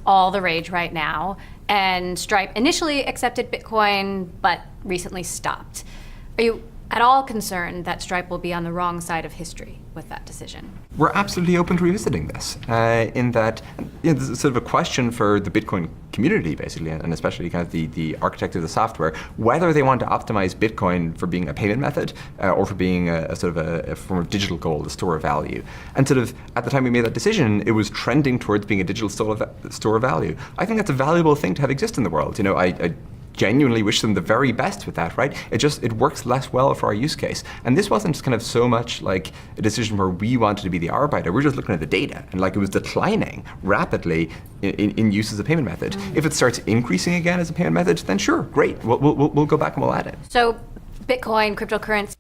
all the rage right now, and Stripe initially accepted Bitcoin, but recently stopped. Are you at all concerned that Stripe will be on the wrong side of history with that decision? We're absolutely open to revisiting this, in that this is sort of a question for the Bitcoin community, basically, and especially kind of the architect of the software, whether they want to optimize Bitcoin for being a payment method or for being a sort of a form of digital gold, a store of value. And sort of at the time we made that decision, it was trending towards being a digital store of value. I think that's a valuable thing to have exist in the world. I genuinely wish them the very best with that, right? It works less well for our use case. And this wasn't kind of so much like a decision where we wanted to be the arbiter. We're just looking at the data, and like it was declining rapidly in use as a payment method. If it starts increasing again as a payment method, then sure, great. We'll go back and we'll add it. So Bitcoin, cryptocurrency.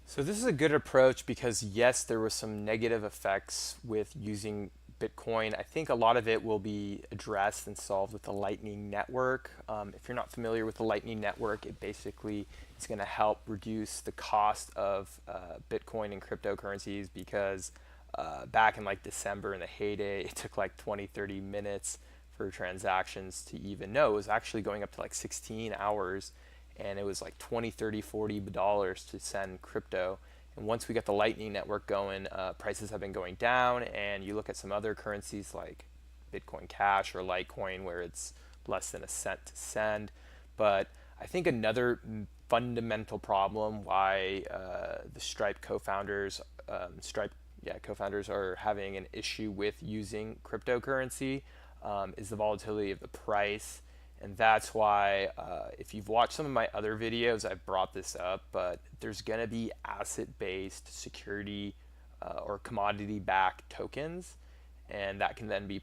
So this is a good approach because yes, there were some negative effects with using Bitcoin. I think a lot of it will be addressed and solved with the Lightning Network. If you're not familiar with the Lightning Network, it basically is going to help reduce the cost of Bitcoin and cryptocurrencies, because back in like December in the heyday, it took like 20-30 minutes for transactions to even know. It was actually going up to like 16 hours, and it was like $20, $30, $40 to send crypto. And once we got the Lightning Network going, prices have been going down, and you look at some other currencies like Bitcoin Cash or Litecoin, where it's less than a cent to send. But I think another fundamental problem why the Stripe co-founders are having an issue with using cryptocurrency is the volatility of the price. And that's why, if you've watched some of my other videos, I've brought this up, but there's going to be asset-based security or commodity-backed tokens, and that can then be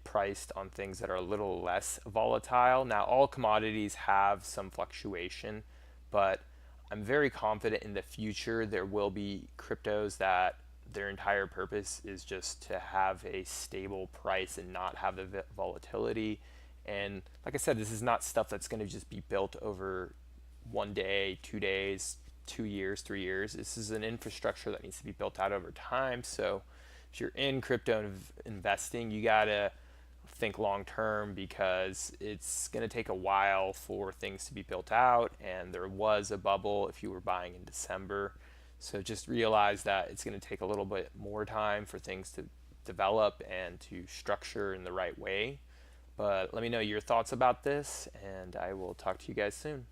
priced on things that are a little less volatile. Now, all commodities have some fluctuation, but I'm very confident in the future there will be cryptos that their entire purpose is just to have a stable price and not have the volatility. And like I said, this is not stuff that's going to just be built over 1 day, 2 days, 2 years, 3 years. This is an infrastructure that needs to be built out over time. So if you're in crypto investing, you got to think long term, because it's going to take a while for things to be built out. And there was a bubble if you were buying in December. So just realize that it's going to take a little bit more time for things to develop and to structure in the right way. But let me know your thoughts about this, and I will talk to you guys soon.